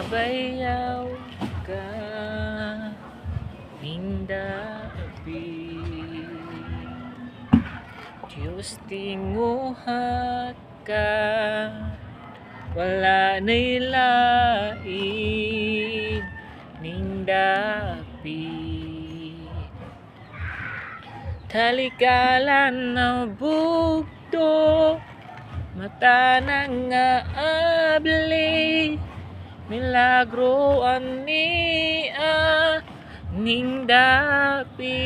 mabayaw ka hindapi Diyos tinguhat ka wala na'y lain nindapi talikalan na bugto mata nang abli milagro ania ningdapi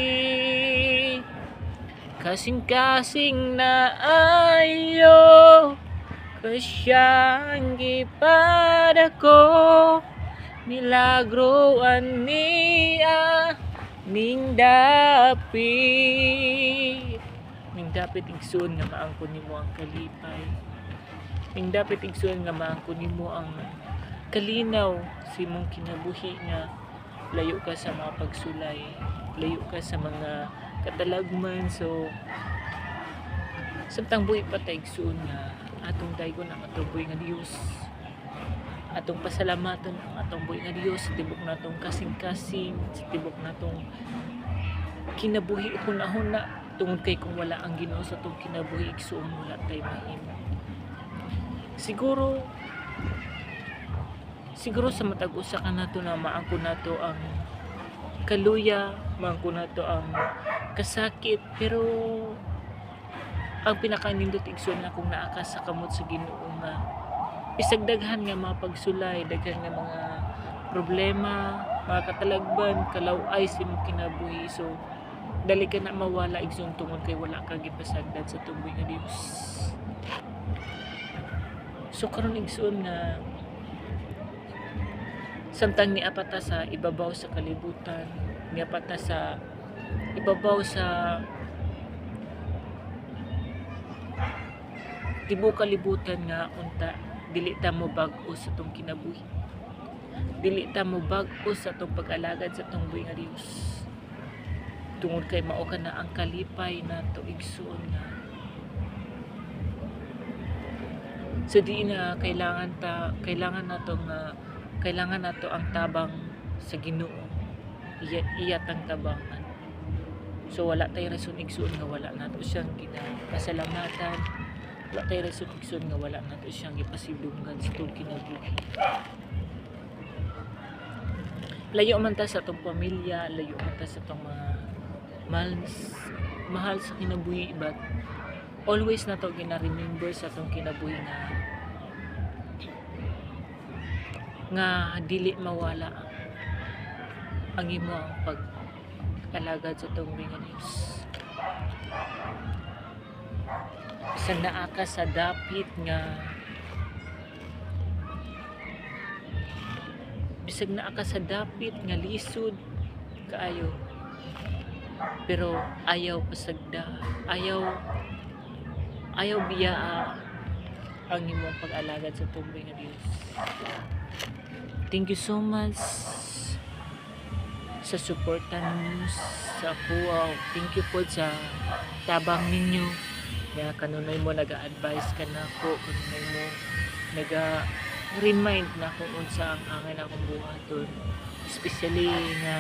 kasing-kasing na ayo kasyang gipada ko milagro ania ningdapi ningdapi igsoon nga maangkon nimo ang kalipay ningdapi igsoon nga maangkon nimo ang kalinaw sa imong kinabuhi nga layo ka sa mga pagsulay layo ka sa mga katalagman so samtang buhi pa ta igsoon nga atong daygon ang atong buhi nga Dios atong pasalamaton ang atong buhi nga Dios sa tibok natong kasing-kasing sa tibok natong kinabuhi hunahuna tungod kay kung wala ang Ginoo sa atong kinabuhi igsoon wala tay mahimo siguro sa matag usa ka nato na maangkon nato ang kaluya maangkon nato ang kasakit pero ang pinakanindot igsoon na kung naa ka sa kamot sa Ginoo nga bisag daghan nga mga pagsulay daghan nga mga problema mga katalagban kalaw-ay sa imong kinabuhi so dali ka na mawala igsoon tungod kay wala ka gipasagdan sa tuboy nga Dios so karon igsoon nga samtang niapata sa ibabaw sa kalibutan niapata sa ibabaw sa tibuok kalibutan nga unta dili ta mo bag-o sa tong kinabuhi dili ta mo bag-o sa tong pag-alagad sa tong buhi nga Dios tungod kay mao ka na ang kalipay nato igsoon nga so di na kailangan nato ang tabang sa Ginoo iyat ang tabangan so wala tay rason igsoon nga wala nato siyang ginapasalamatan wala tay rason igsoon nga wala nato siyang gipasidunggan sa tong kinabuhi layo man ta sa atong pamilya layo man ta sa atong mga mahal sa kinabuhi but always nato gina-remember sa atong kinabuhi nga dili mawala ang imo ang pag-alagad sa tong buhi nga Dios bisag naa ka sa dapit nga lisod kaayo pero ayaw pasagda ayaw biyaa ang imong pag-alagad sa tong buhi nga Dios. Thank you so much sa suporta ninyo sa ako. Thank you po sa tabang ninyo. Kaya kanunay mo nag-a-advise ka na ako. Kanunay mo nag-remind na kung unsa ang angin akong buhaton. Especially na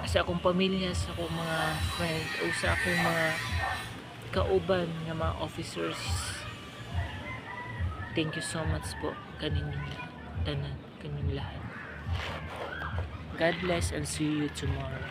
sa akong pamilya, sa akong mga friend o sa akong mga kauban nga mga officers. Thank you so much po kaninyong tanan, kaninyong lahat. God bless and see you tomorrow.